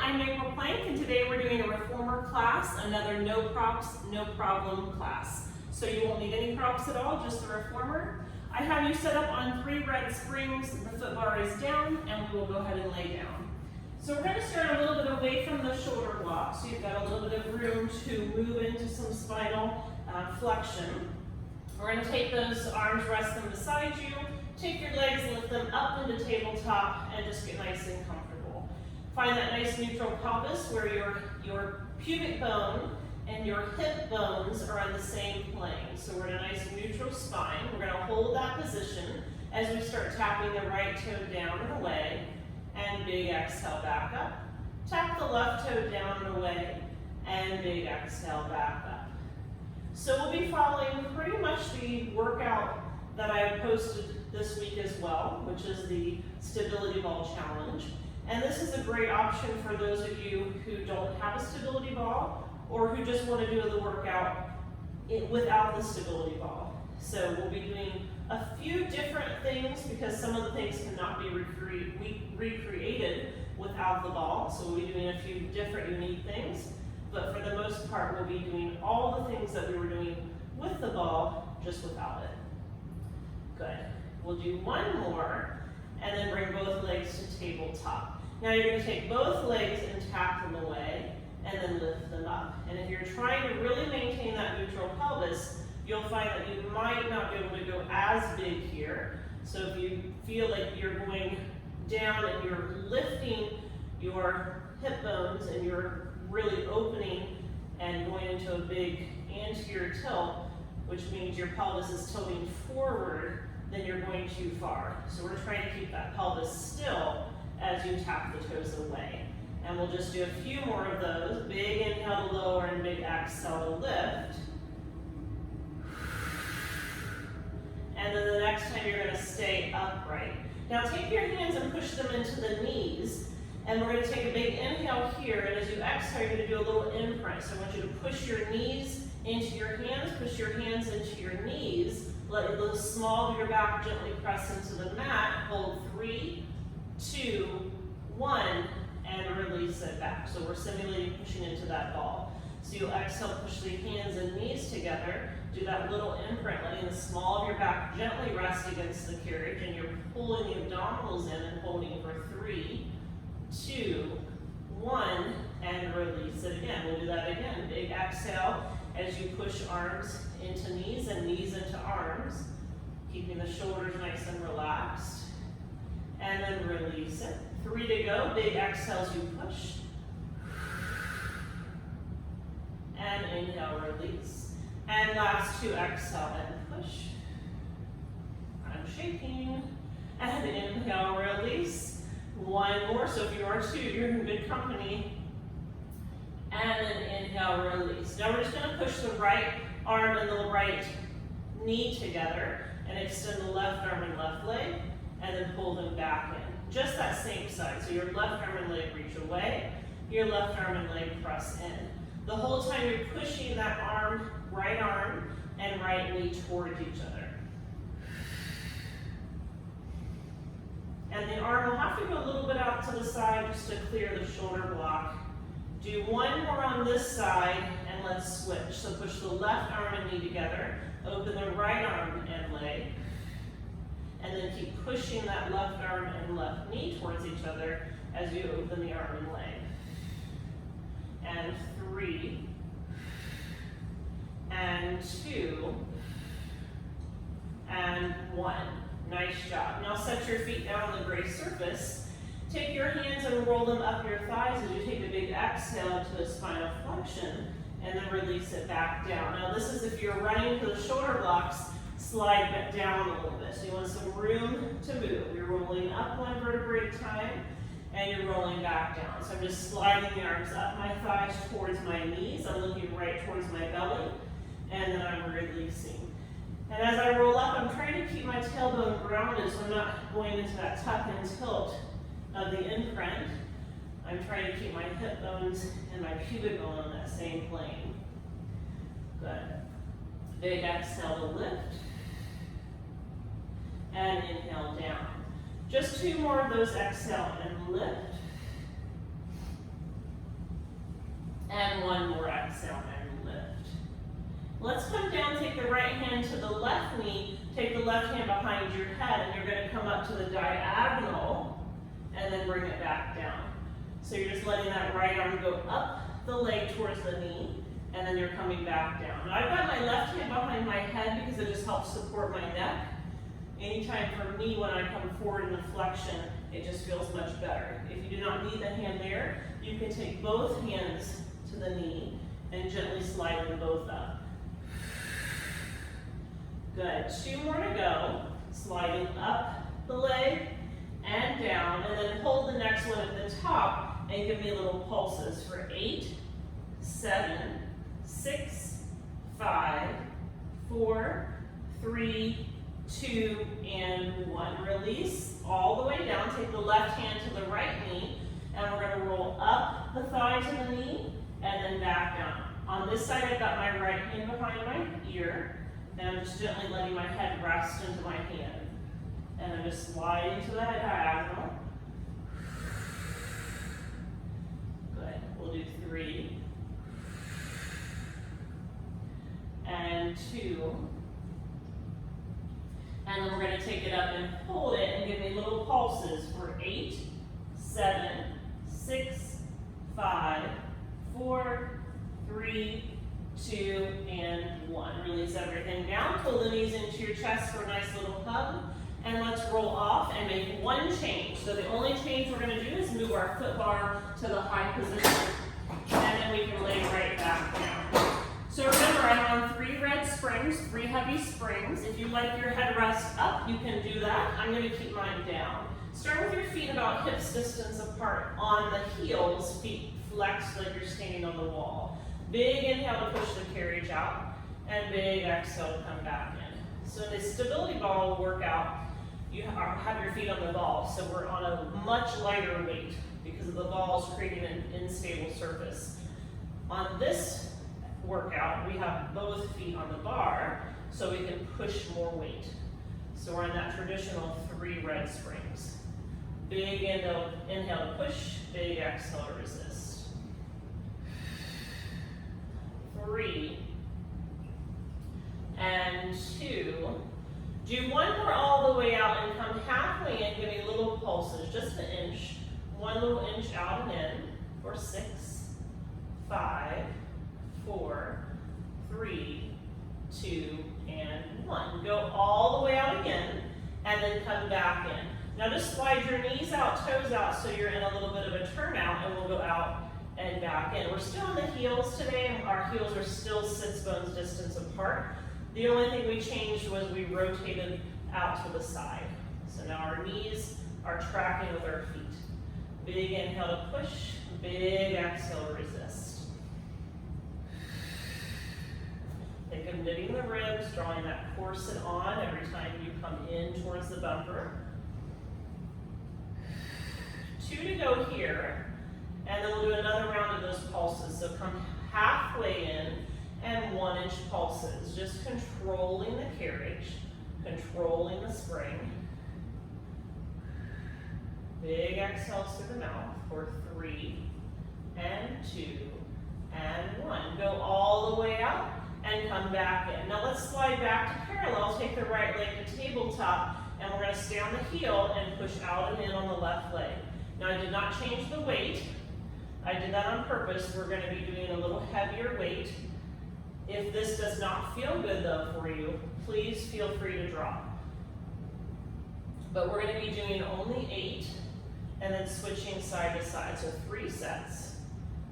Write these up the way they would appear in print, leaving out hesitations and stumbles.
I'm April Plank, and today we're doing a reformer class, another no props, no problem class. So you won't need any props at all, just the reformer. I have you set up on 3 red springs, the foot bar is down, and we will go ahead and lay down. So we're going to start a little bit away from the shoulder block, so you've got a little bit of room to move into some spinal flexion. We're going to take those arms, rest them beside you, take your legs, lift them up into tabletop, and just get nice and comfortable. Find that nice neutral pelvis where your pubic bone and your hip bones are on the same plane. So we're in a nice neutral spine. We're going to hold that position as we start tapping the right toe down and away, and big exhale back up. Tap the left toe down and away, and big exhale back up. So we'll be following pretty much the workout that I posted this week as well, which is the stability ball challenge. And this is a great option for those of you who don't have a stability ball or who just want to do the workout without the stability ball. So we'll be doing a few different things because some of the things cannot be recreated without the ball. So we'll be doing a few different unique things. But for the most part, we'll be doing all the things that we were doing with the ball, just without it. Good. We'll do one more, and then bring both legs to tabletop. Now you're going to take both legs and tap them away, and then lift them up. And if you're trying to really maintain that neutral pelvis, you'll find that you might not be able to go as big here. So if you feel like you're going down and you're lifting your hip bones and you're really opening and going into a big anterior tilt, which means your pelvis is tilting forward, then you're going too far. So we're trying to keep that pelvis still as you tap the toes away. And we'll just do a few more of those. Big inhale to lower and big exhale to lift. And then the next time you're going to stay upright. Now take your hands and push them into the knees. And we're going to take a big inhale here, and as you exhale, you're going to do a little imprint. So I want you to push your knees into your hands, push your hands into your knees, let the small of your back gently press into the mat, hold 3, 2, 1, and release it back. So we're simulating pushing into that ball. So you'll exhale, push the hands and knees together, do that little imprint, letting the small of your back gently rest against the carriage, and you're pulling the abdominals in and holding for 3, 2, 1, and release it again. We'll do that again. Big exhale as you push arms into knees and knees into arms, keeping the shoulders nice and relaxed. And then release it. 3 to go. Big exhale as you push. And inhale, release. And last 2, exhale and push. I'm shaking. And inhale, release. 1 more, so if you are 2, you're in good company. And then inhale, release. Now we're just going to push the right arm and the right knee together and extend the left arm and left leg, and then pull them back in. Just that same side. So your left arm and leg reach away, your left arm and leg press in. The whole time you're pushing that arm and right knee towards each other. And the arm will have to go a little bit out to the side just to clear the shoulder block. Do 1 more on this side, and let's switch. So push the left arm and knee together, open the right arm and leg, and then keep pushing that left arm and left knee towards each other as you open the arm and leg. And 3, and 2, and 1. Nice job. Now set your feet down on the gray surface. Take your hands and roll them up your thighs as you take a big exhale to a spinal flexion, and then release it back down. Now this is if you're running to the shoulder blocks, slide back down a little bit. So you want some room to move. You're rolling up 1 vertebrae at a time, and you're rolling back down. So I'm just sliding the arms up my thighs towards my knees. I'm looking right towards my belly, and then I'm releasing. And as I roll up, I'm trying to keep my tailbone grounded so I'm not going into that tuck and tilt of the imprint. I'm trying to keep my hip bones and my pubic bone on that same plane. Good. Big exhale to lift. And inhale down. Just 2 more of those, exhale and lift. And one more exhale and lift. Let's come down, take the right hand to the left knee, take the left hand behind your head, and you're going to come up to the diagonal, and then bring it back down. So you're just letting that right arm go up the leg towards the knee, and then you're coming back down. Now I've got my left hand behind my head because it just helps support my neck. Anytime for me when I come forward in the flexion, it just feels much better. If you do not need the hand there, you can take both hands to the knee and gently slide them both up. Good, 2 more to go. Sliding up the leg and down, and then hold the next one at the top and give me little pulses for 8, 7, 6, 5, 4, 3, 2, and 1. Release all the way down. Take the left hand to the right knee, and we're going to roll up the thigh to the knee, and then back down. On this side, I've got my right hand behind my ear, and I'm just gently letting my head rest into my hand. And I'm just sliding to that diagonal. Good. We'll do 3, and 2. And then we're going to take it up and hold it and give me little pulses for 8, 7, 6, 5, 4, 3, 2, and 1. Release everything down. Pull the knees into your chest for a nice little hug. And let's roll off and make one change. So the only change we're going to do is move our foot bar to the high position. And then we can lay right back down. So remember, I'm on 3 red springs, 3 heavy springs. If you like your headrest up, you can do that. I'm going to keep mine down. Start with your feet about hips distance apart. On the heels, feet flexed like you're standing on the wall. Big inhale to push the carriage out, and big exhale to come back in. So in the stability ball workout, you have your feet on the ball. So we're on a much lighter weight because the ball is creating an unstable surface. On this workout, we have both feet on the bar, so we can push more weight. So we're in that traditional 3 red springs. Big inhale to push, big exhale to resist. 3, and 2. Do 1 more all the way out and come halfway in, giving little pulses, just an inch. 1 little inch out and in for 6, 5, 4, 3, 2, and 1. Go all the way out again, and then come back in. Now just slide your knees out, toes out, so you're in a little bit of a turnout, and we'll go out and back in. We're still on the heels today, and our heels are still 6 bones distance apart. The only thing we changed was we rotated out to the side. So now our knees are tracking with our feet. Big inhale to push, big exhale to resist. Think of knitting the ribs, drawing that corset on every time you come in towards the bumper. 2 to go here, and then we'll do another round of those pulses. So come halfway in, and 1 inch pulses, just controlling the carriage, controlling the spring. Big exhales through the mouth for 3, and 2, and 1. Go all the way out and come back in. Now let's slide back to parallel. Take the right leg to tabletop, and we're going to stay on the heel and push out and in on the left leg. Now I did not change the weight. I did that on purpose. We're going to be doing a little heavier weight. If this does not feel good though for you, please feel free to drop. But we're going to be doing only 8 and then switching side to side. So 3 sets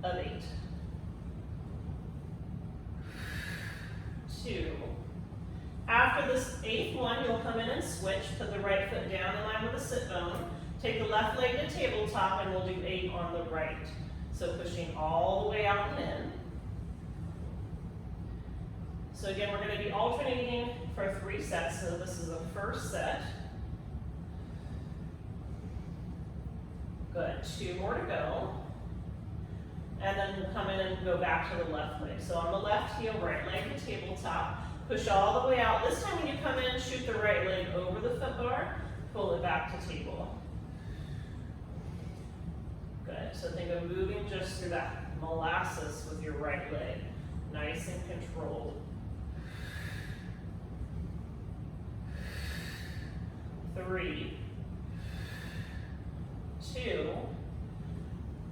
of 8. 2. After this 8th one, you'll come in and switch. Put the right foot down in line with the sit bone. Take the left leg to tabletop, and we'll do 8 on the right. So pushing all the way out and in. So again, we're going to be alternating for 3 sets. So this is the first set. Good. 2 more to go. And then we'll come in and go back to the left leg. So on the left heel, right leg to tabletop. Push all the way out. This time when you come in, shoot the right leg over the foot bar. Pull it back to table. Good. So think of moving just through that molasses with your right leg. Nice and controlled. 3, 2,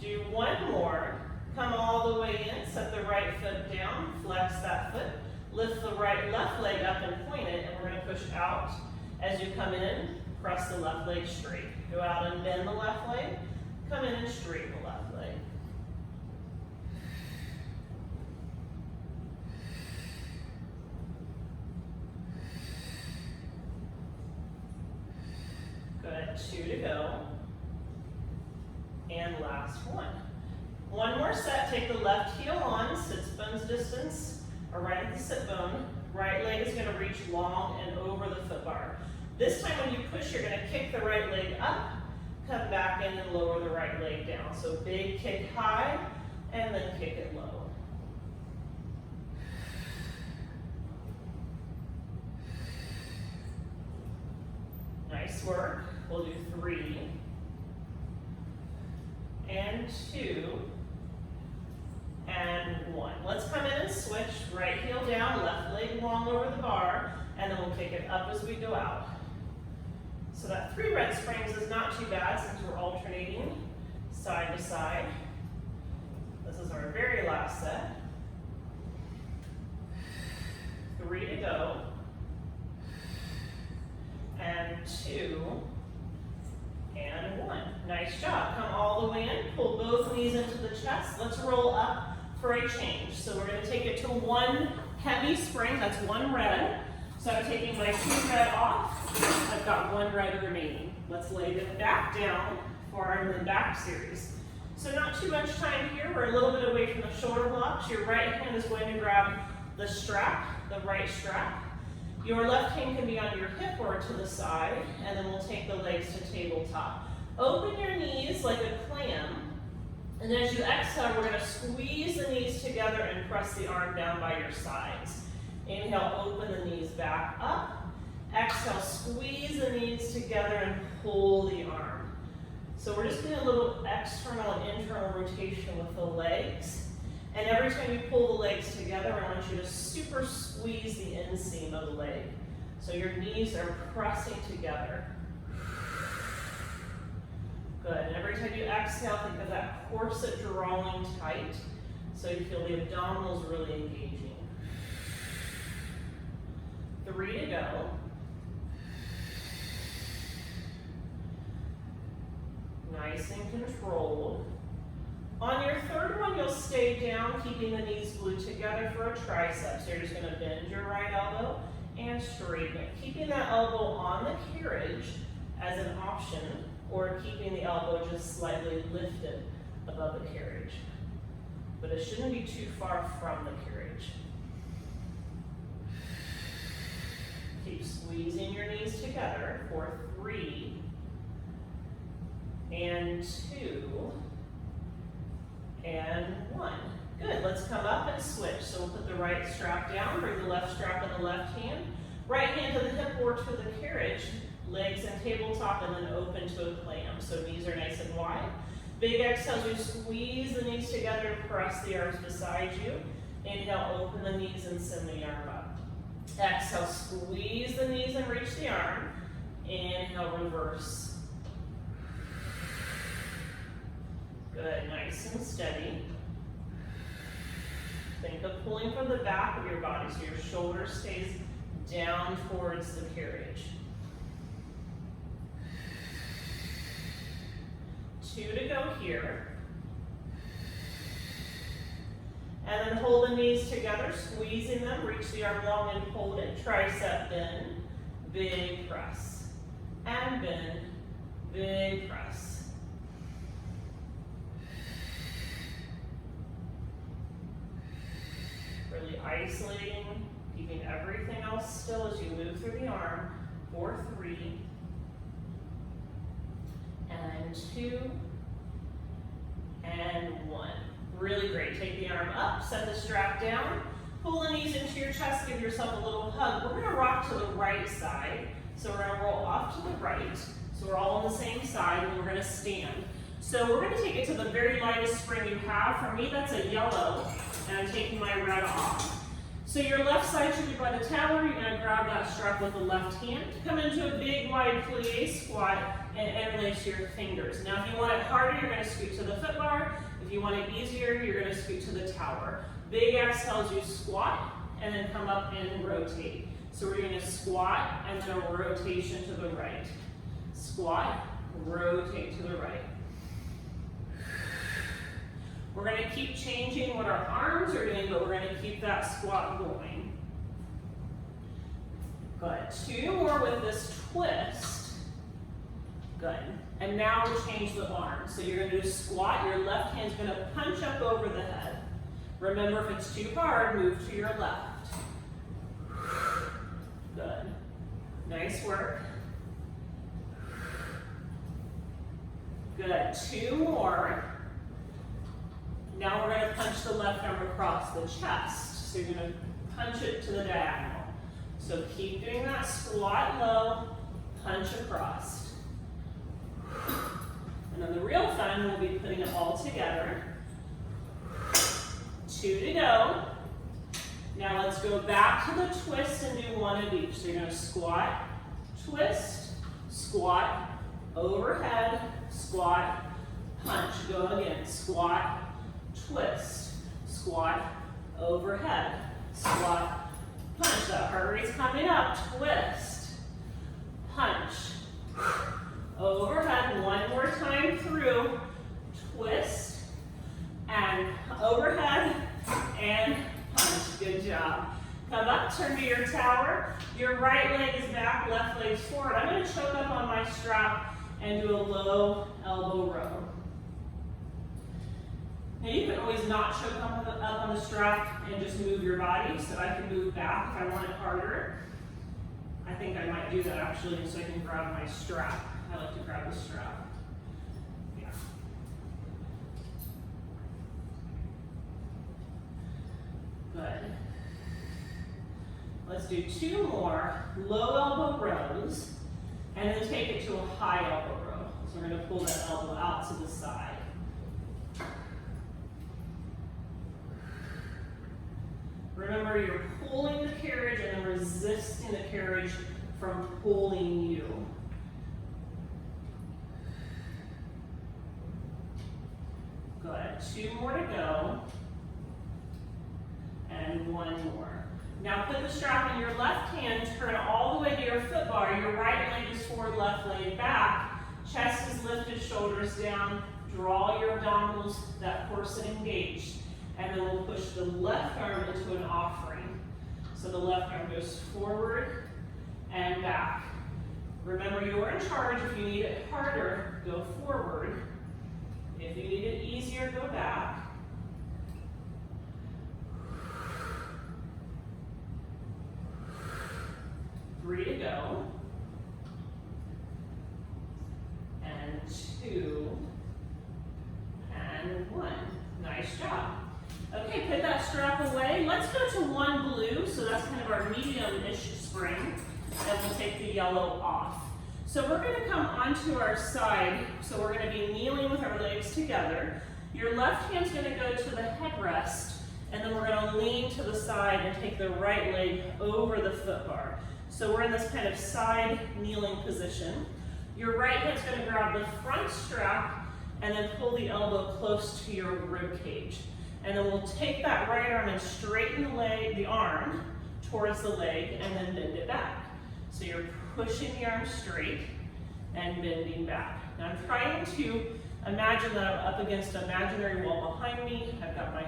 do one more. Come all the way in, set the right foot down, flex that foot, lift the left leg up and point it, and we're going to push out. As you come in, press the left leg straight. Go out and bend the left leg, come in and straighten the left leg. Good, 2 to go. And last one. One more set, take the left heel on, sits bones distance, or right at the sit bone. Right leg is gonna reach long and over the foot bar. This time when you push, you're gonna kick the right leg up, come back in and lower the right leg down. So big kick high, and then kick it low. Nice work. We'll do 3, and 2, and 1. Let's come in and switch. Right heel down, left leg long over the bar, and then we'll kick it up as we go out. So that 3 red springs is not too bad since we're alternating side to side. This is our very last set. 3 to go. And 2, and 1. Nice job. Come all the way in, pull both knees into the chest. Let's roll up for a change. So we're going to take it to 1 heavy spring, that's 1 red. So I'm taking my 2 red off. I've got 1 red remaining. Let's lay them back down for our mid back series. So not too much time here. We're a little bit away from the shoulder blocks. Your right hand is going to grab the strap, the right strap. Your left hand can be on your hip or to the side, and then we'll take the legs to tabletop. Open your knees like a clam, and as you exhale, we're going to squeeze the knees together and press the arm down by your sides. Inhale, open the knees back up. Exhale, squeeze the knees together and pull the arm. So we're just doing a little external and internal rotation with the legs. And every time you pull the legs together, I want you to super squeeze the inseam of the leg. So your knees are pressing together. Good, and every time you exhale, think of that corset drawing tight, so you feel the abdominals really engaging. 3 to go. Nice and controlled. On your third one, you'll stay down, keeping the knees glued together for a tricep. So you're just gonna bend your right elbow and straighten it. Keeping that elbow on the carriage as an option, or keeping the elbow just slightly lifted above the carriage. But it shouldn't be too far from the carriage. Keep squeezing your knees together for 3, and 2, and 1. Good, let's come up and switch. So we'll put the right strap down, bring the left strap in the left hand, right hand to the hip or to the carriage, legs and tabletop, and then open to a clam. So knees are nice and wide. Big exhale, you squeeze the knees together and press the arms beside you. Inhale, open the knees and send the arm up. Exhale, squeeze the knees and reach the arm. Inhale, reverse. Good, nice and steady. Think of pulling from the back of your body so your shoulder stays down towards the carriage. 2 to go here. And then hold the knees together, squeezing them, reach the arm long and hold it. Tricep bend, big press. And bend, big press. Really isolating, keeping everything else still as you move through the arm for 3, and 2, and 1. Really great. Take the arm up, set the strap down, pull the knees into your chest, give yourself a little hug. We're going to rock to the right side. So we're going to roll off to the right. So we're all on the same side, and we're going to stand. So we're going to take it to the very lightest spring you have. For me, that's a yellow, and I'm taking my red off. So your left side should be by the tower. You're going to grab that strap with the left hand. Come into a big wide plie squat and interlace your fingers. Now if you want it harder, you're going to scoot to the foot bar. If you want it easier, you're going to scoot to the tower. Big exhales, you squat, and then come up and rotate. So we're going to squat and then a rotation to the right. Squat, rotate to the right. We're going to keep changing what our arms are doing, but we're going to keep that squat going. Good. 2 more with this twist. Good. And now we'll change the arms. So you're going to do a squat. Your left hand's going to punch up over the head. Remember, if it's too hard, move to your left. Good. Nice work. Good. 2 more. Now we're going to punch the left arm across the chest. So you're going to punch it to the diagonal. So keep doing that squat low, punch across. And then the real fun will be putting it all together. 2 to go. Now let's go back to the twist and do 1 of each. So you're going to squat, twist, squat, overhead, squat, punch. Go again. Squat, twist, squat, overhead, squat, punch. That heart rate's coming up. Twist, punch, overhead. 1 more time through. Twist, and overhead, and punch. Good job. Come up, turn to your tower. Your right leg is back, left leg's forward. I'm going to choke up on my strap and do a low elbow row. Now you can always not choke up on the strap and just move your body, so I can move back if I want it harder. I think I might do that actually, so I can grab my strap. I like to grab the strap. Yeah. Good. Let's do 2 more low elbow rows, and then take it to a high elbow row. So we're going to pull that elbow out to the side. Remember, you're pulling the carriage and then resisting the carriage from pulling you. Good. 2 more to go. And 1 more. Now put the strap in your left hand, turn all the way to your foot bar. Your right leg is forward, left leg back. Chest is lifted, shoulders down. Draw your abdominals, that corset engaged. And then we'll push the left arm into an offering. So the left arm goes forward and back. Remember, you are in charge. If you need it harder, go forward. If you need it easier, go back. Three to go. And 2. And 1. Nice job. Okay, put that strap away. Let's go to 1 blue, so that's kind of our medium-ish spring, and we'll take the yellow off. So we're going to come onto our side, so we're going to be kneeling with our legs together. Your left hand's going to go to the headrest, and then we're going to lean to the side and take the right leg over the foot bar. So we're in this kind of side kneeling position. Your right hand's going to grab the front strap and then pull the elbow close to your rib cage. And then we'll take that right arm and straighten the arm towards the leg and then bend it back. So you're pushing the arm straight and bending back. Now I'm trying to imagine that I'm up against an imaginary wall behind me. I've got my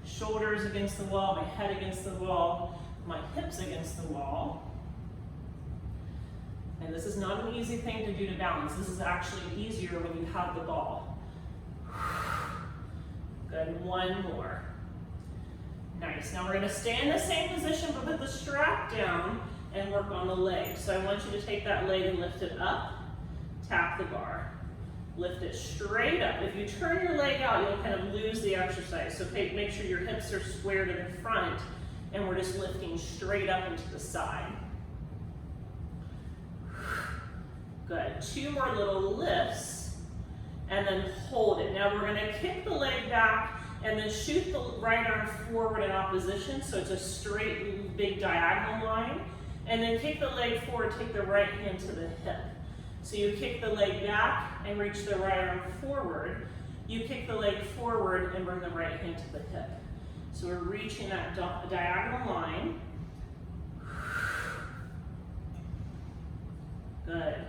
shoulders against the wall, my head against the wall, my hips against the wall. And this is not an easy thing to do to balance. This is actually easier when you have the ball. Good, 1 more. Nice, now we're gonna stay in the same position, but put the strap down and work on the leg. So I want you to take that leg and lift it up, tap the bar. Lift it straight up. If you turn your leg out, you'll kind of lose the exercise. So make sure your hips are square to the front, and we're just lifting straight up into the side. Good, 2 more little lifts, and then hold it. Now we're gonna kick the leg back and then shoot the right arm forward in opposition, so it's a straight, big diagonal line. And then kick the leg forward, take the right hand to the hip. So you kick the leg back and reach the right arm forward. You kick the leg forward and bring the right hand to the hip. So we're reaching that diagonal line. Good.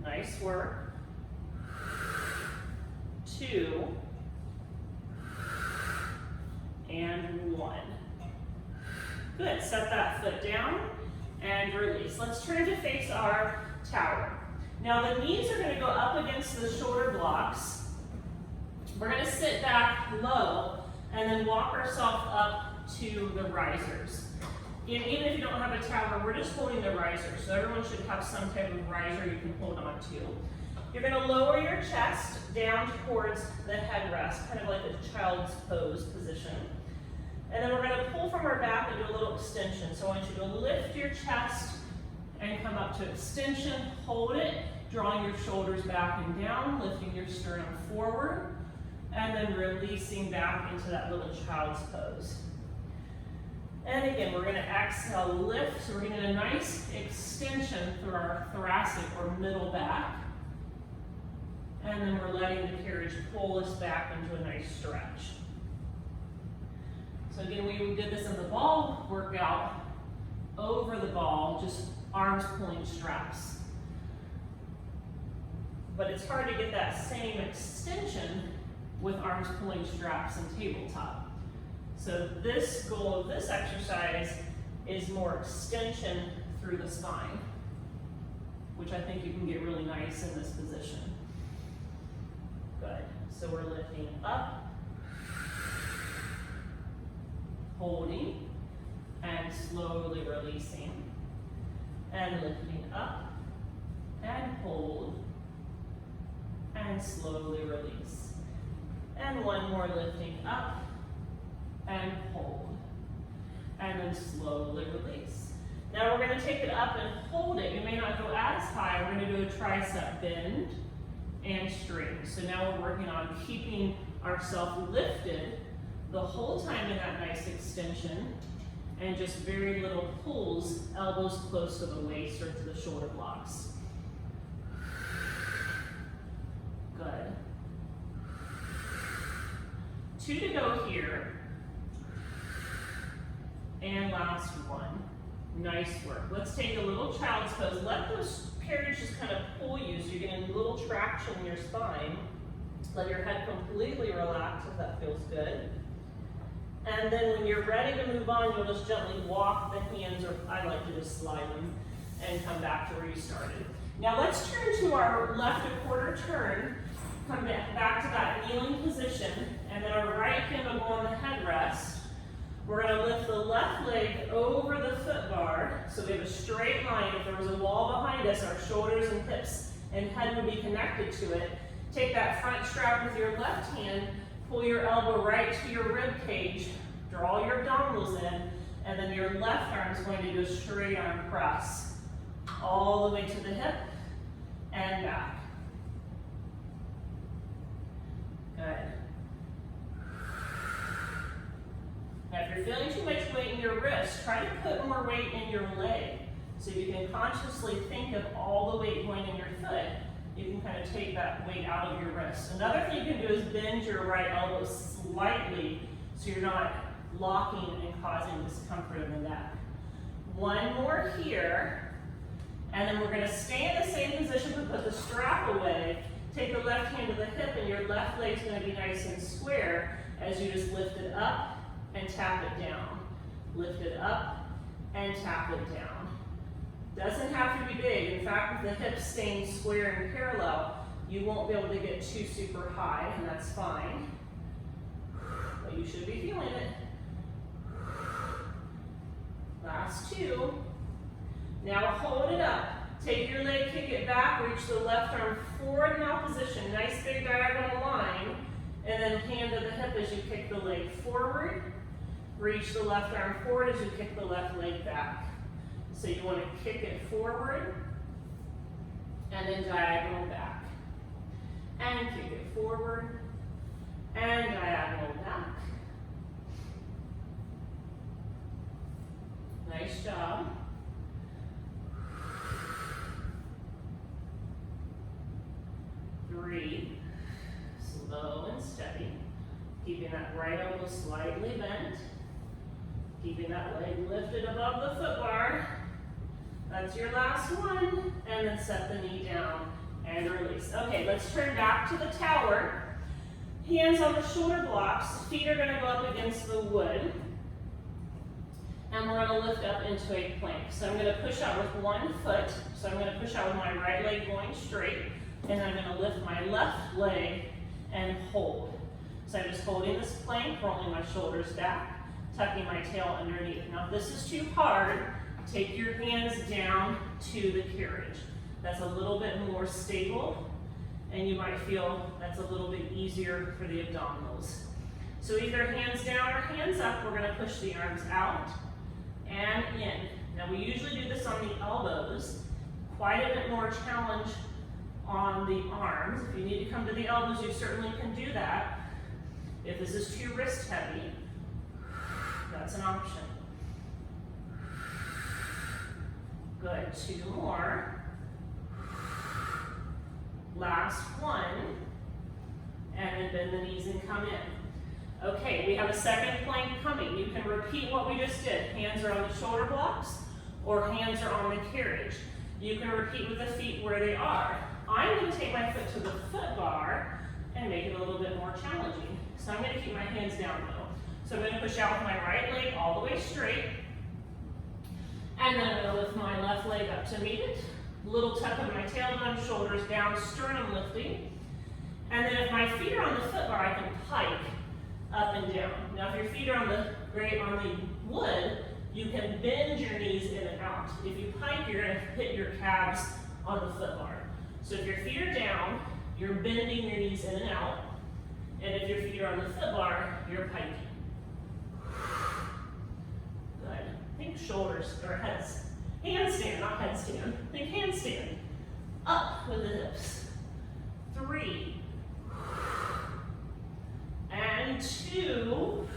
Nice work. 2 and 1. Good, set that foot down and release. Let's turn to face our tower. Now the knees are going to go up against the shoulder blocks. We're going to sit back low and then walk ourselves up to the risers. And even if you don't have a tower, we're just holding the riser. So everyone should have some type of riser you can hold on to. You're going to lower your chest down towards the headrest, kind of like a child's pose position. And then we're going to pull from our back and do a little extension. So I want you to lift your chest and come up to extension, hold it, drawing your shoulders back and down, lifting your sternum forward, and then releasing back into that little child's pose. And again, we're going to exhale, lift. So we're going to get a nice extension through our thoracic or middle back. And then we're letting the carriage pull us back into a nice stretch. So again, we did this in the ball workout, over the ball, just arms pulling straps. But it's hard to get that same extension with arms pulling straps and tabletop. So this goal of this exercise is more extension through the spine, which I think you can get really nice in this position. Good. So we're lifting up, holding, and slowly releasing. And lifting up, and hold, and slowly release. And one more, lifting up, and hold, and then slowly release. Now we're going to take it up and hold it. You may not go as high. We're going to do a tricep bend and straighten. So now we're working on keeping ourselves lifted the whole time in that nice extension, and just very little pulls, elbows close to the waist or to the shoulder blocks. Good. 2 to go here. And last one. Nice work. Let's take a little child's pose. Let those carriages just kind of pull you so you're getting a little traction in your spine. Let your head completely relax if that feels good. And then when you're ready to move on, you'll just gently walk the hands, or I like to just slide them, and come back to where you started. Now let's turn to our left a quarter turn. Come back to that kneeling position, and then our right hand will go on the headrest. We're going to lift the left leg over the foot bar, so we have a straight line. If there was a wall behind us, our shoulders and hips and head would be connected to it. Take that front strap with your left hand, pull your elbow right to your rib cage, draw your abdominals in, and then your left arm is going to do a straight arm press all the way to the hip and back. Good. Now if you're feeling too much weight in your wrist, try to put more weight in your leg. So you can consciously think of all the weight going in your foot. You can kind of take that weight out of your wrist. Another thing you can do is bend your right elbow slightly so you're not locking and causing discomfort in the neck. One more here, and then we're going to stay in the same position but put the strap away. Take the left hand to the hip, and your left leg's going to be nice and square as you just lift it up and tap it down. Lift it up and tap it down. Doesn't have to be big. In fact, with the hips staying square and parallel, you won't be able to get too super high, and that's fine. But you should be feeling it. Last 2. Now hold it up. Take your leg, kick it back, reach the left arm forward in opposition. Nice big diagonal line. And then hand to the hip as you kick the leg forward. Reach the left arm forward as you kick the left leg back. So you want to kick it forward and then diagonal back. And kick it forward and diagonal back. Nice job. Three, slow and steady. Keeping that right elbow slightly bent. Keeping that leg lifted above the foot bar. That's your last one. And then set the knee down and release. Okay, let's turn back to the tower. Hands on the shoulder blocks. Feet are gonna go up against the wood. And we're gonna lift up into a plank. So I'm gonna push out with one foot. So I'm gonna push out with my right leg going straight. And I'm gonna lift my left leg and hold. So I'm just holding this plank, rolling my shoulders back, tucking my tail underneath. Now if this is too hard, take your hands down to the carriage. That's a little bit more stable, and you might feel that's a little bit easier for the abdominals. So either hands down or hands up, we're gonna push the arms out and in. Now we usually do this on the elbows, quite a bit more challenge on the arms. If you need to come to the elbows, you certainly can do that. If this is too wrist heavy, that's an option. Good, two more. Last one. And then bend the knees and come in. Okay, we have a second plank coming. You can repeat what we just did. Hands are on the shoulder blocks or hands are on the carriage. You can repeat with the feet where they are. I'm going to take my foot to the foot bar and make it a little bit more challenging. So I'm going to keep my hands down though. So I'm going to push out with my right leg all the way straight. And then I'm going to lift my left leg up to meet it. Little tuck of my tailbone, shoulders down, sternum lifting. And then if my feet are on the foot bar, I can pike up and down. Now if your feet are on the wood, you can bend your knees in and out. If you pike, you're going to hit your calves on the foot bar. So if your feet are down, you're bending your knees in and out. And if your feet are on the foot bar, you're piking. Good. Think shoulders or heads. Handstand, not headstand. Think handstand. Up with the hips. 3. And 2.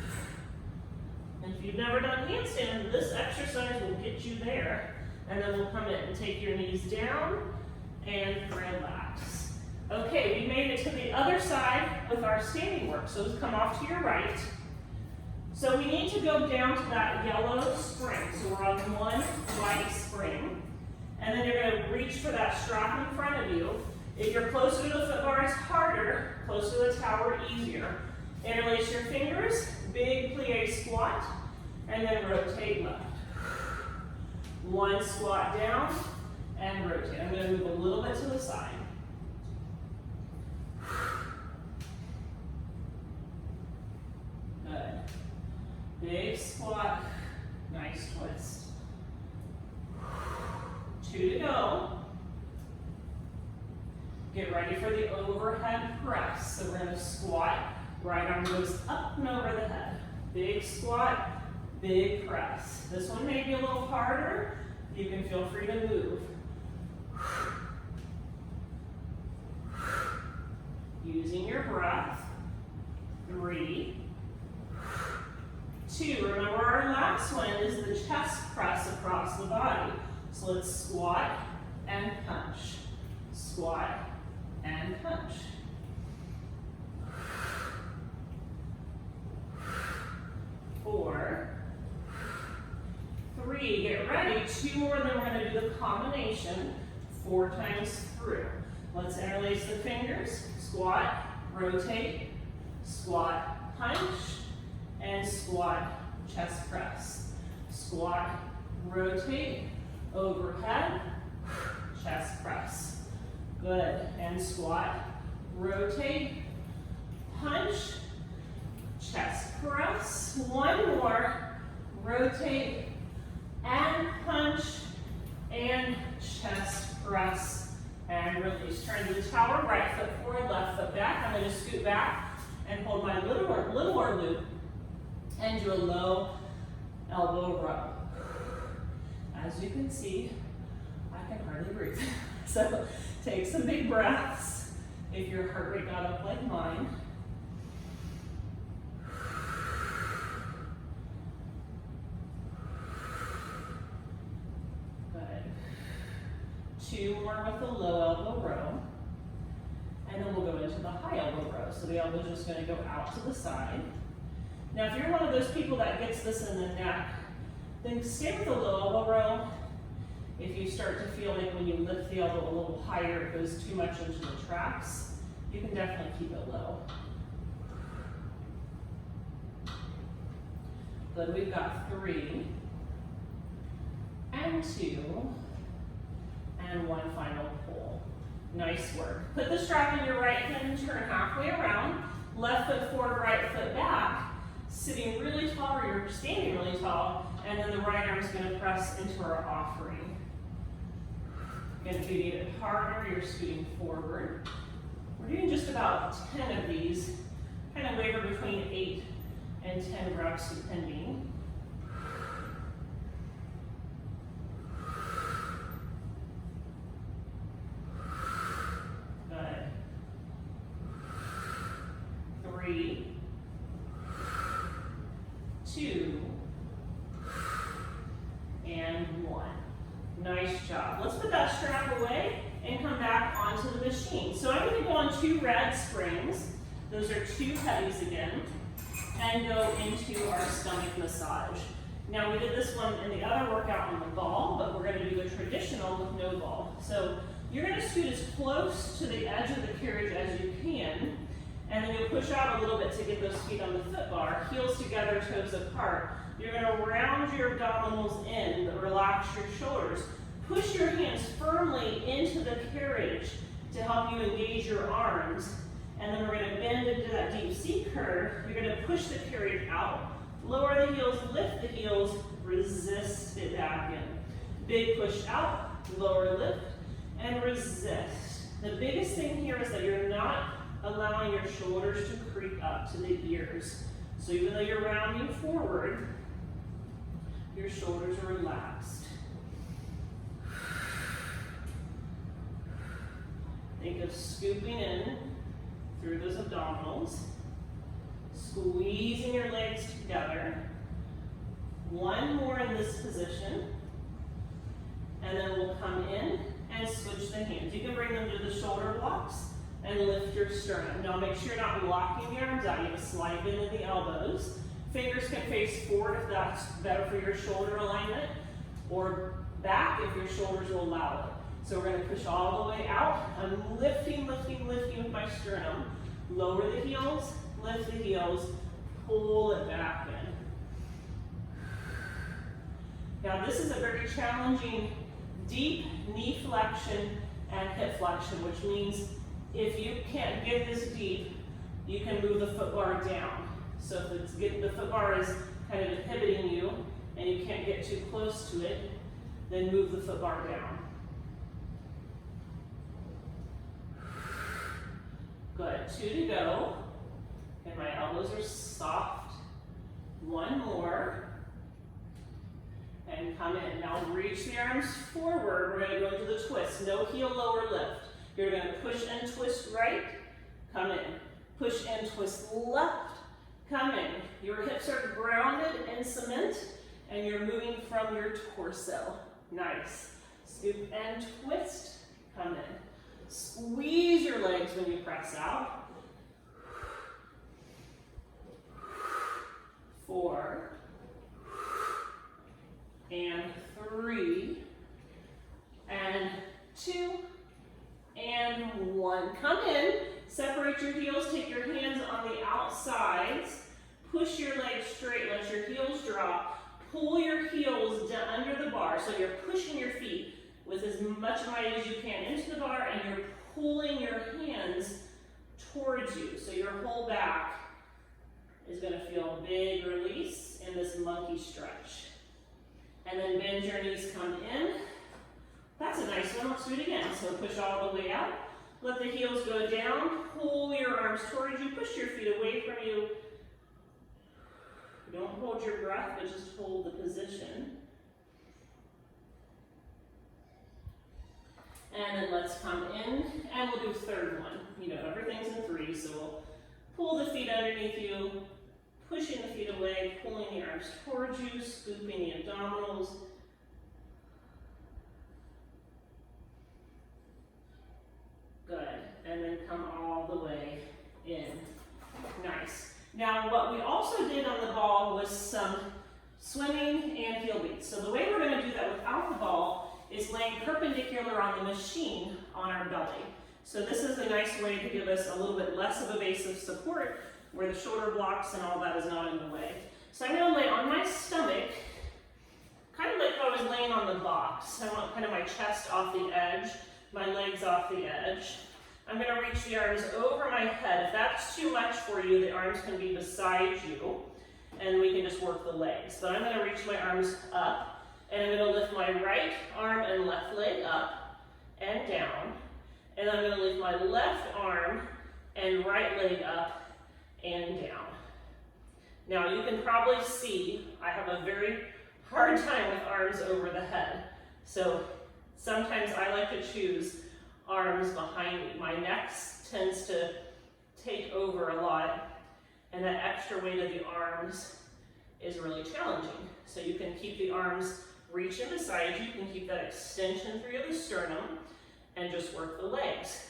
And if you've never done handstand, this exercise will get you there. And then we'll come in and take your knees down and relax. Okay, we made it to the other side with our standing work. So let's come off to your right. So we need to go down to that yellow spring. So we're on one white spring. And then you're going to reach for that strap in front of you. If you're closer to the foot bar, it's harder. Closer to the tower, easier. Interlace your fingers, big plie squat, and then rotate left. One squat down and rotate. I'm going to move a little bit to the side. Good. Big squat, nice twist. 2 to go. Get ready for the overhead press. So we're going to squat, right arm goes up and over the head. Big squat, big press. This one may be a little harder. You can feel free to move. Using your breath. 3, 2. Remember our last one is the chest press across the body. So let's squat and punch. Squat and punch. 4, 3. Get ready. 2 more, then we're going to do the combination 4 times through. Let's interlace the fingers. Squat, rotate, squat, punch, and squat, chest press. Squat, rotate, overhead, chest press. Good. And squat, rotate, punch, chest press. 1 more, rotate, and punch, and chest press. And release. Turn to the tower, right foot forward, left foot back. I'm going to scoot back and hold my littler loop and do a low elbow rub. I As you can see, I can hardly breathe. So take some big breaths if your heart rate got up like mine. Good. 2 more with the low elbow row. And then we'll go into the high elbow row. So the elbow's just going to go out to the side. Now if you're one of those people that gets this in the neck, then stay with the low elbow row. If you start to feel like when you lift the elbow a little higher, it goes too much into the traps, you can definitely keep it low. Good, we've got 3, and 2, and 1 final pull. Nice work. Put the strap in your right hand and turn halfway around. Left foot forward, right foot back. Sitting really tall, or you're standing really tall, and then the right arm is going to press into our offering. Again, if you need it harder, you're scooting forward. We're doing just about 10 of these, kind of waver between 8 and 10 reps depending. Good. 3, 2, and 1. Nice job. Let's put that strap away and come back onto the machine. So I'm going to go on 2 rad springs. Those are 2 heavies again, and go into our stomach massage. Now we did this one in the other workout on the ball, but we're going to do the traditional with no ball. So you're going to scoot as close to the edge of the carriage as you can, and then you'll push out a little bit to get those feet on the foot bar, heels together, toes apart. You're going to round your abdominals in, but relax your shoulders. Push your hands firmly into the carriage to help you engage your arms. And then we're going to bend into that deep C curve. You're going to push the carriage out. Lower the heels, lift the heels, resist it back in. Big push out, lower lift, and resist. The biggest thing here is that you're not allowing your shoulders to creep up to the ears. So even though you're rounding forward, your shoulders are relaxed. Think of scooping in through those abdominals, squeezing your legs together. 1 more in this position, and then we'll come in and switch the hands. You can bring them to the shoulder blocks and lift your sternum. Now make sure you're not locking the arms out. You have to slide in the elbows. Fingers can face forward if that's better for your shoulder alignment, or back if your shoulders will allow it. So we're going to push all the way out. I'm lifting, lifting, lifting with my sternum. Lower the heels, lift the heels, pull it back in. Now this is a very challenging deep knee flexion and hip flexion, which means if you can't get this deep, you can move the foot bar down. So if it's the foot bar is kind of inhibiting you and you can't get too close to it, then move the foot bar down. Good, 2 to go. And my elbows are soft. 1 more. And come in. Now reach the arms forward. We're going to go into the twist. No heel, lower lift. You're going to push and twist right. Come in. Push and twist left. Come in. Your hips are grounded in cement, and you're moving from your torso. Nice. Scoop and twist. Come in. Squeeze your legs when you press out. 4, and 3, and 2, and 1. Come in, separate your heels, take your hands on the outsides, push your legs straight, let your heels drop, pull your heels down under the bar, so you're pushing your feet with as much might as you can into the bar, and you're pulling your hands towards you, so your whole back is going to feel a big release in this monkey stretch. And then bend your knees, come in. That's a nice one. Let's do it again. So push all the way out. Let the heels go down. Pull your arms towards you. Push your feet away from you. Don't hold your breath, but just hold the position. And then let's come in, and we'll do third one. You know, everything's in three, so we'll pull the feet underneath you, pushing the feet away, pulling the arms towards you, scooping the abdominals. Good, and then come all the way in. Nice. Now, what we also did on the ball was some swimming and heel beats. So the way we're going to do that without the ball is laying perpendicular on the machine on our belly. So this is a nice way to give us a little bit less of a base of support where the shoulder blocks and all that is not in the way. So I'm going to lay on my stomach, kind of like if I was laying on the box. I want kind of my chest off the edge, my legs off the edge. I'm going to reach the arms over my head. If that's too much for you, the arms can be beside you, and we can just work the legs. But I'm going to reach my arms up, and I'm going to lift my right arm and left leg up and down. And I'm going to lift my left arm and right leg up and down. Now you can probably see I have a very hard time with arms over the head. So sometimes I like to choose arms behind me. My neck tends to take over a lot, and that extra weight of the arms is really challenging. So you can keep the arms reaching beside you, you can keep that extension through the sternum, and just work the legs.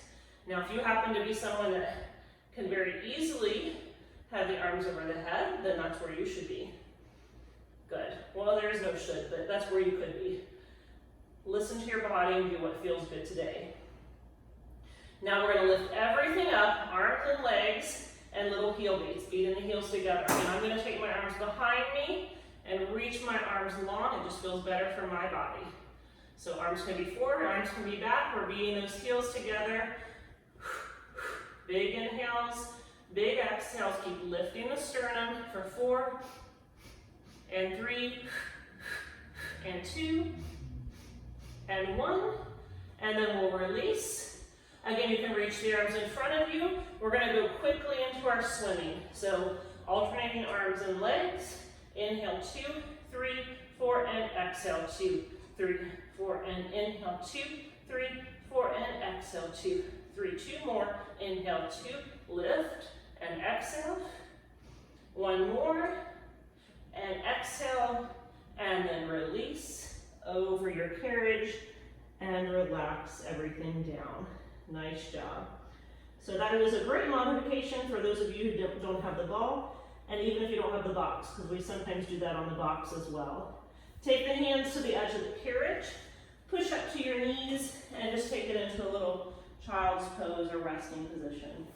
Now if you happen to be someone that can very easily have the arms over the head, then that's where you should be. Good. Well, there is no should, but that's where you could be. Listen to your body and do what feels good today. Now we're going to lift everything up, arms and legs, and little heel beats, beating the heels together. And I'm going to take my arms behind me and reach my arms long. It just feels better for my body. So arms can be forward, arms can be back. We're beating those heels together. Big inhales, big exhales. Keep lifting the sternum for 4 and 3 and 2 and 1. And then we'll release. Again, you can reach the arms in front of you. We're going to go quickly into our swimming. So alternating arms and legs. Inhale 2, 3, 4, and exhale 2, 3, 4, and inhale 2, 3, 4, and exhale 2, 3. 2 more. Inhale 2, lift and exhale. 1 more, and exhale, and then release over your carriage and relax everything down. Nice job. So that is a great modification for those of you who don't have the ball, and even if you don't have the box, because we sometimes do that on the box as well. Take the hands to the edge of the carriage, push up to your knees, and just take it into a little child's pose or resting position.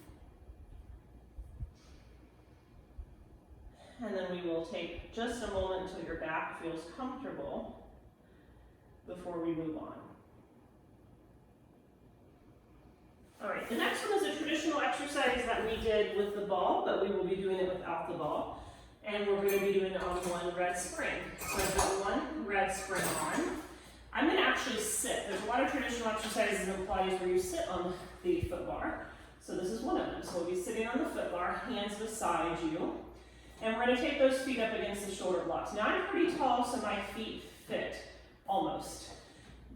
And then we will take just a moment until your back feels comfortable before we move on. All right, the next one is a traditional exercise that we did with the ball, but we will be doing it without the ball. And we're going to be doing it on one red spring. So I've got one red spring on. I'm going to actually sit. There's a lot of traditional exercises in Pilates where you sit on the foot bar. So this is one of them. So we'll be sitting on the foot bar, hands beside you. And we're going to take those feet up against the shoulder blocks. Now I'm pretty tall, so my feet fit, almost.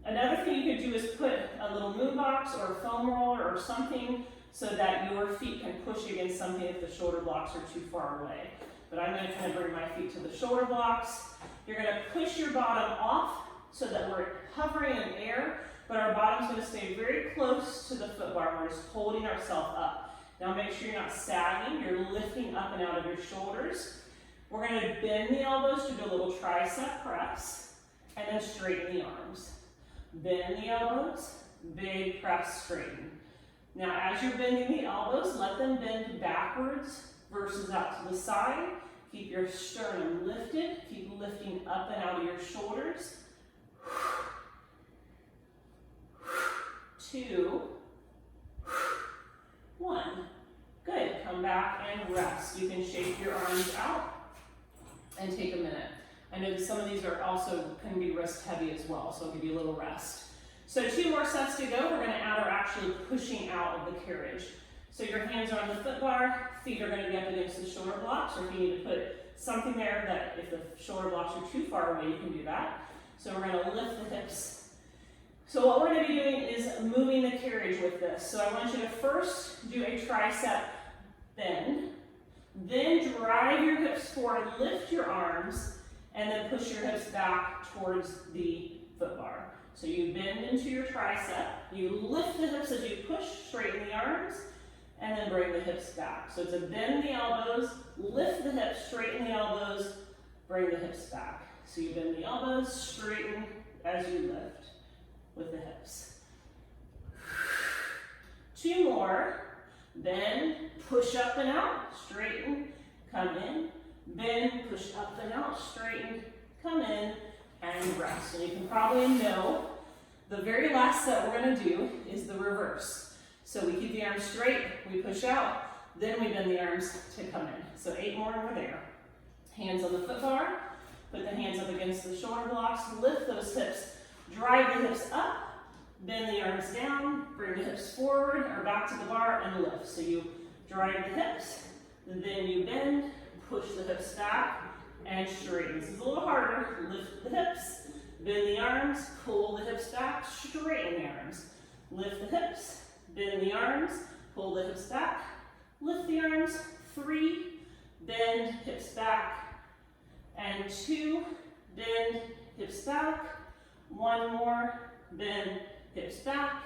Another thing you could do is put a little moon box or a foam roller or something so that your feet can push against something if the shoulder blocks are too far away. But I'm going to kind of bring my feet to the shoulder blocks. You're going to push your bottom off so that we're hovering in air, but our bottom's going to stay very close to the foot bar. We're just holding ourselves up. Now make sure you're not sagging. You're lifting up and out of your shoulders. We're going to bend the elbows to do a little tricep press and then straighten the arms. Bend the elbows, big press, straighten. Now as you're bending the elbows, let them bend backwards versus out to the side. Keep your sternum lifted. Keep lifting up and out of your shoulders. 2, 1. Good. Come back and rest. You can shake your arms out and take a minute. I know that some of these are also can be wrist heavy as well, so I'll give you a little rest. So 2 more sets to go. We're going to add our actually pushing out of the carriage. So your hands are on the foot bar, feet are going to be up against the shoulder blocks, or if you need to put something there that if the shoulder blocks are too far away, you can do that. So we're going to lift the hips So what we're going to be doing is moving the carriage with this. So I want you to first do a tricep bend, then drive your hips forward, lift your arms, and then push your hips back towards the foot bar. So you bend into your tricep, you lift the hips as you push, straighten the arms, and then bring the hips back. So it's a bend the elbows, lift the hips, straighten the elbows, bring the hips back. So you bend the elbows, straighten as you lift with the hips. 2 more. Bend, push up and out, straighten, come in. Bend, push up and out, straighten, come in, and rest. And you can probably know the very last set we're going to do is the reverse. So we keep the arms straight, we push out, then we bend the arms to come in. So 8 more over there. Hands on the foot bar, put the hands up against the shoulder blocks, lift those hips, drive the hips up, bend the arms down, bring the hips forward or back to the bar and lift. So you drive the hips, then you bend, push the hips back, and straighten. This is a little harder. Lift the hips, bend the arms, pull the hips back, straighten the arms. Lift the hips, bend the arms, pull the hips back, lift the arms. 3, bend, hips back, and 2, bend, hips back. 1 more, bend, hips back,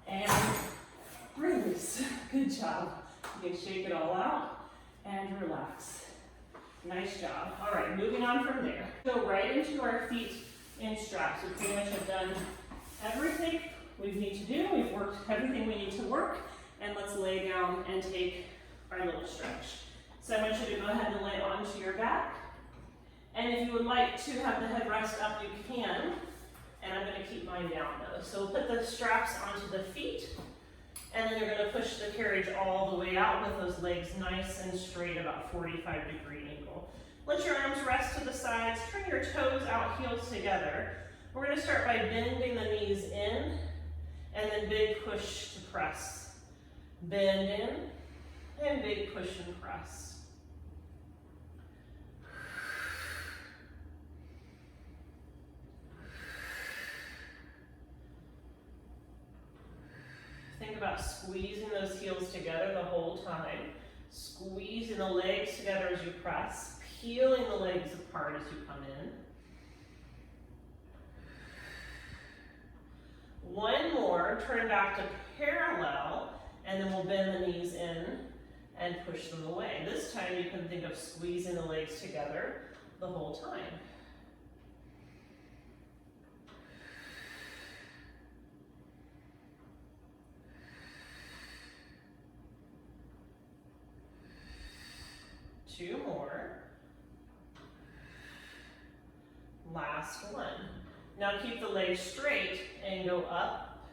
and release. Good job. You can shake it all out and relax. Nice job. All right, moving on from there. Go right into our feet in straps. We pretty much have done everything we need to do. We've worked everything we need to work, and let's lay down and take our little stretch. So I want you to go ahead and lay onto your back. And if you would like to have the headrest up, you can. And I'm going to keep mine down though. So we'll put the straps onto the feet, and then you're going to push the carriage all the way out with those legs nice and straight, about 45-degree angle. Let your arms rest to the sides, turn your toes out, heels together. We're going to start by bending the knees in, and then big push to press. Bend in, and big push and press. Think about squeezing those heels together the whole time. Squeezing the legs together as you press. Peeling the legs apart as you come in. 1 more, turn back to parallel, and then we'll bend the knees in and push them away. This time you can think of squeezing the legs together the whole time. Two more. Last one. Now keep the legs straight and go up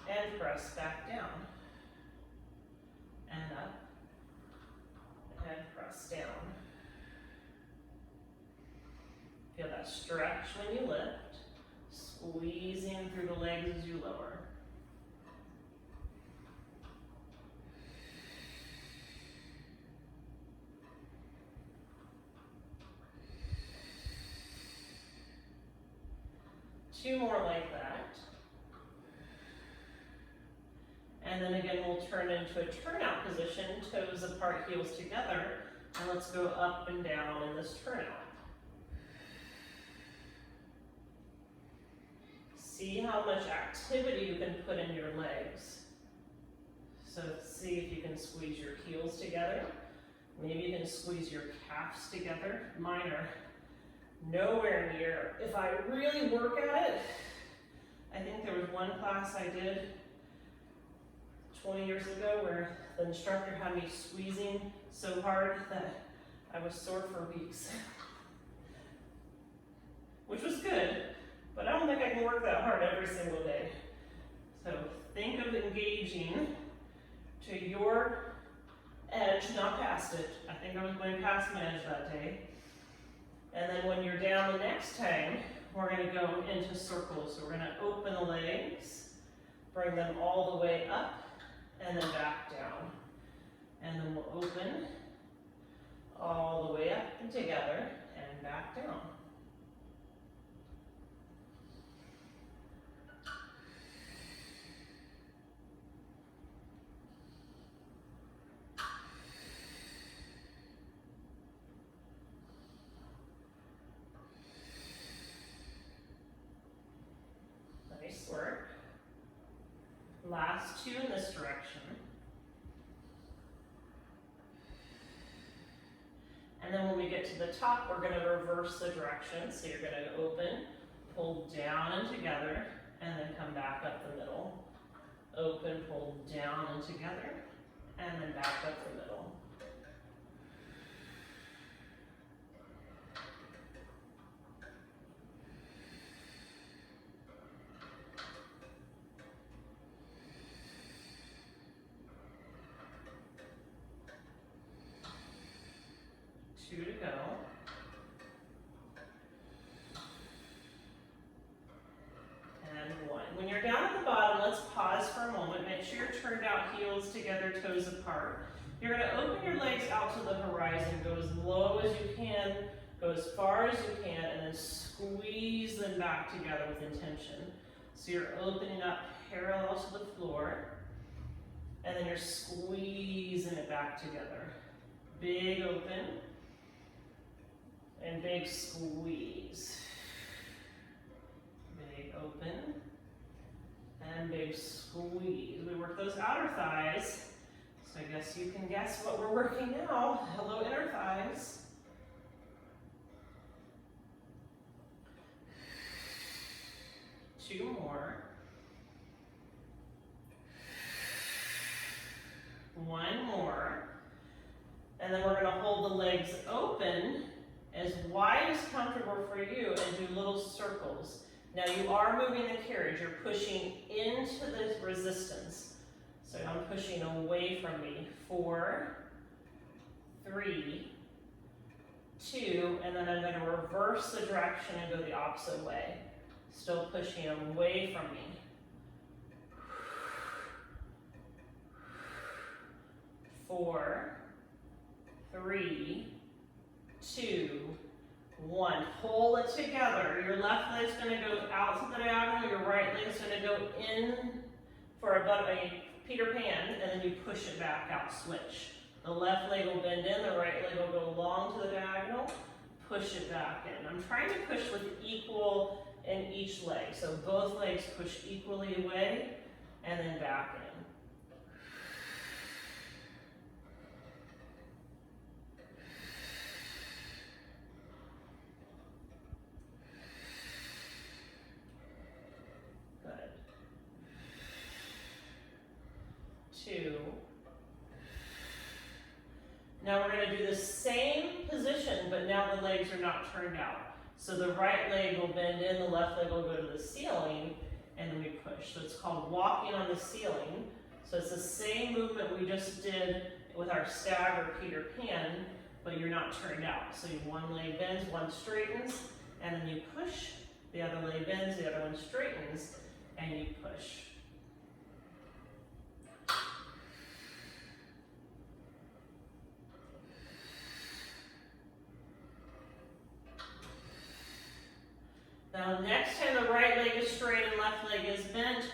and press back down. And up and press down. Feel that stretch when you lift, squeezing through the legs as you lower. Two more like that. And then again, we'll turn into a turnout position, toes apart, heels together, and let's go up and down in this turnout. See how much activity you can put in your legs. So see if you can squeeze your heels together. Maybe you can squeeze your calves together. Mine are nowhere near. If I really work at it, I think there was one class I did 20 years ago where the instructor had me squeezing so hard that I was sore for weeks. Which was good, but I don't think I can work that hard every single day. So think of engaging to your edge, not past it. I think I was going past my edge that day. And then when you're down the next time, we're going to go into circles. So we're going to open the legs, bring them all the way up, and then back down. And then we'll open all the way up and together and back down. last 2 in this direction. And then when we get to the top, we're going to reverse the direction. So you're going to open, pull down and together, and then come back up the middle. Open, pull down and together, and then back up the middle. Two to go. And 1. When you're down at the bottom, let's pause for a moment. Make sure you're turned out, heels together, toes apart. You're going to open your legs out to the horizon. Go as low as you can, go as far as you can, and then squeeze them back together with intention. So you're opening up parallel to the floor, and then you're squeezing it back together. Big open. And big squeeze. Big open. And big squeeze. We work those outer thighs. So I guess you can guess what we're working now. Hello, inner thighs. Two more. One more. And then we're going to hold the legs open as wide as comfortable for you and do little circles. Now you are moving the carriage. You're pushing into the resistance. So I'm pushing away from me. 4, 3, 2, and then I'm going to reverse the direction and go the opposite way. Still pushing away from me. 4, 3, 2, 1. Pull it together. Your left leg's going to go out to the diagonal. Your right leg's going to go in for a Peter Pan, and then you push it back out, switch. The left leg will bend in, the right leg will go long to the diagonal, push it back in. I'm trying to push with equal in each leg. So both legs push equally away, and then back in. Good. 2. Now we're going to do the same position, but now the legs are not turned out. So the right leg will bend in, the left leg will go to the ceiling, and then we push. So it's called walking on the ceiling. So it's the same movement we just did with our stag or Peter Pan, but you're not turned out. So one leg bends, one straightens, and then you push. The other leg bends, the other one straightens, and you push. Now next time the right leg is straight and left leg is bent,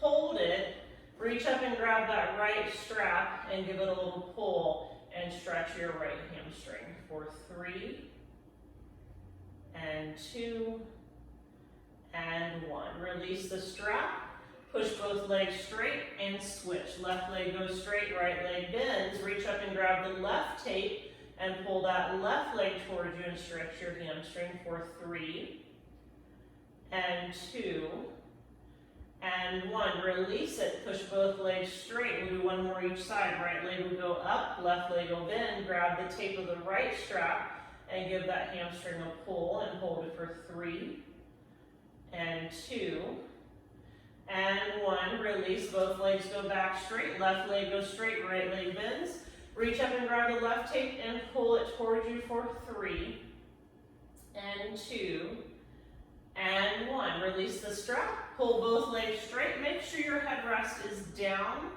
hold it, reach up and grab that right strap and give it a little pull and stretch your right hamstring for 3 and 2 and 1. Release the strap, push both legs straight and switch. Left leg goes straight, right leg bends, reach up and grab the left tape and pull that left leg towards you and stretch your hamstring for 3 and 2 and 1. Release it, push both legs straight. We'll do one more each side. Right leg will go up, left leg will bend, grab the tape of the right strap and give that hamstring a pull and hold it for 3 and 2 and 1. Release, both legs go back straight, left leg goes straight, right leg bends. Reach up and grab the left tape and pull it towards you for 3 and 2 and 1. Release the strap, pull both legs straight. Make sure your headrest is down.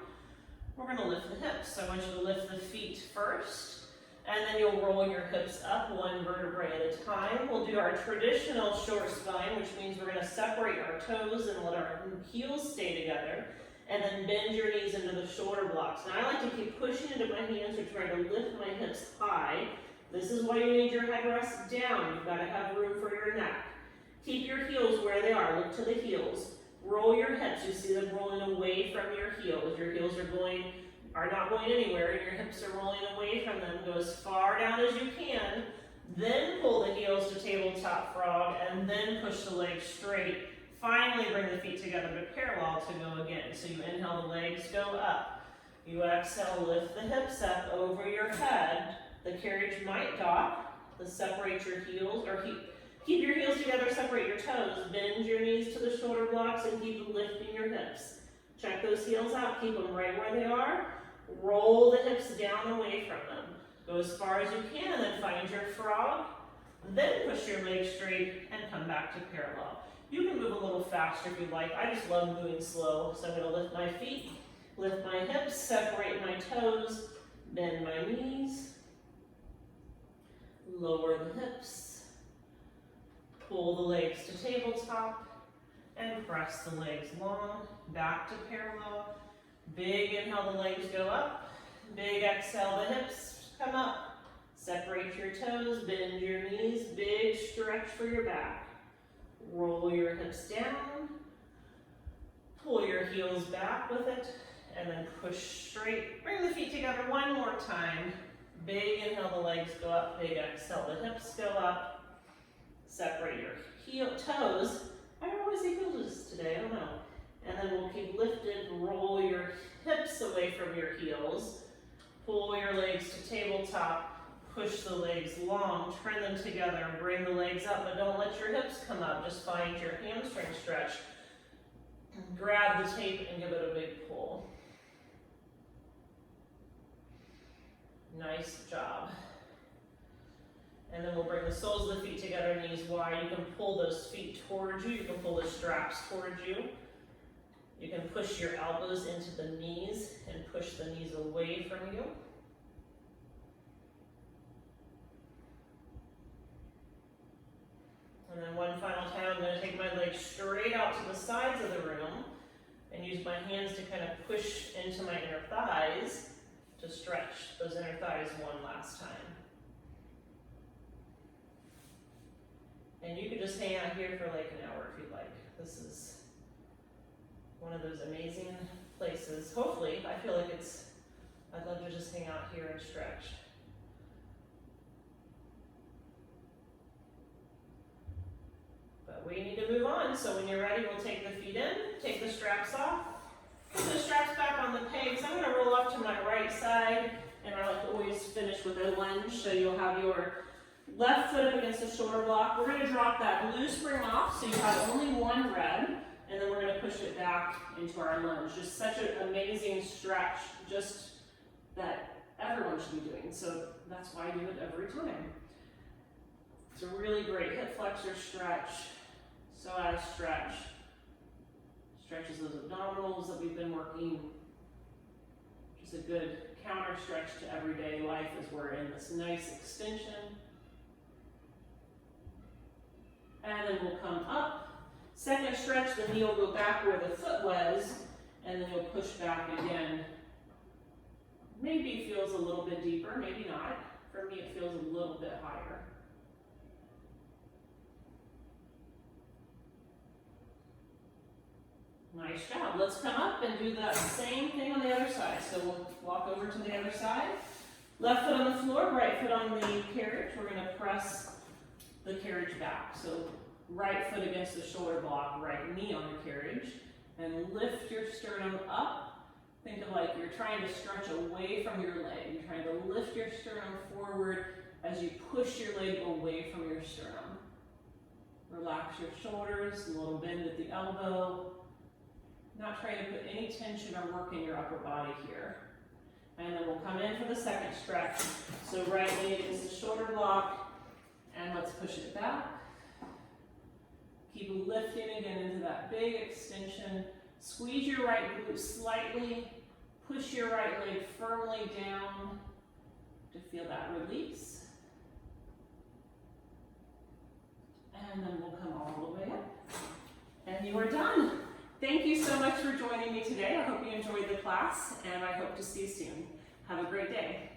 We're going to lift the hips. So I want you to lift the feet first, and then you'll roll your hips up one vertebrae at a time. We'll do our traditional short spine, which means we're going to separate our toes and let our heels stay together, and then bend your knees into the shoulder blocks. Now I like to keep pushing into my hands to try to lift my hips high. This is why you need your headrest down. You've got to have room for your neck. Keep your heels where they are. Look to the heels. Roll your hips. You see them rolling away from your heels. Your heels are not going anywhere, and your hips are rolling away from them. Go as far down as you can. Then pull the heels to tabletop frog, and then push the legs straight. Finally, bring the feet together to parallel to go again. So you inhale, the legs go up. You exhale, lift the hips up over your head. The carriage might dock. Separate your heels, or keep your heels together, separate your toes. Bend your knees to the shoulder blocks and keep lifting your hips. Check those heels out, keep them right where they are. Roll the hips down away from them. Go as far as you can, and then find your frog. Then push your legs straight and come back to parallel. You can move a little faster if you'd like. I just love moving slow. So I'm going to lift my feet, lift my hips, separate my toes, bend my knees. Lower the hips, pull the legs to tabletop, and press the legs long, back to parallel. Big inhale, the legs go up. Big exhale, the hips come up. Separate your toes, bend your knees, big stretch for your back. Roll your hips down, pull your heels back with it, and then push straight. Bring the feet together one more time. Big inhale, the legs go up. Big exhale, the hips go up. Separate your toes. I always say heels today, I don't know. And then we'll keep lifted. Roll your hips away from your heels. Pull your legs to tabletop. Push the legs long. Turn them together. Bring the legs up, but don't let your hips come up. Just find your hamstring stretch. Grab the tape and give it a big pull. Nice job. And then we'll bring the soles of the feet together, knees wide. You can pull those feet towards you. You can pull the straps towards you. You can push your elbows into the knees and push the knees away from you. And then one final time, I'm going to take my legs straight out to the sides of the room and use my hands to kind of push into my inner thighs to stretch those inner thighs one last time. And you could just hang out here for like an hour if you'd like. This is one of those amazing places. Hopefully, I feel like I'd love to just hang out here and stretch. But we need to move on, so when you're ready, we'll take the feet in, take the straps off, put the straps back on the pegs. I'm going to roll off to my right side, and I like to always finish with a lunge, so you'll have your left foot up against the shoulder block. We're going to drop that blue spring off, so you have only one red, and then we're going to push it back into our lunge. Just such an amazing stretch, just that everyone should be doing, so that's why I do it every time. It's a really great hip flexor stretch, psoas stretch, stretches those abdominals that we've been working. Just a good counter stretch to everyday life as we're in this nice extension. And then we'll come up. Second stretch, the knee will go back where the foot was, and then you'll push back again. Maybe it feels a little bit deeper, maybe not. For me, it feels a little bit higher. Nice job. Let's come up and do that same thing on the other side. So we'll walk over to the other side. Left foot on the floor, right foot on the carriage. We're going to press the carriage back. So right foot against the shoulder block, right knee on the carriage. And lift your sternum up. Think of like you're trying to stretch away from your leg. You're trying to lift your sternum forward as you push your leg away from your sternum. Relax your shoulders, a little bend at the elbow. Not trying to put any tension or work in your upper body here. And then we'll come in for the second stretch. So right knee against the shoulder block, and let's push it back. Keep lifting again into that big extension. Squeeze your right glute slightly. Push your right leg firmly down to feel that release. And then we'll come all the way up. And you are done. Thank you so much for joining me today. I hope you enjoyed the class, and I hope to see you soon. Have a great day.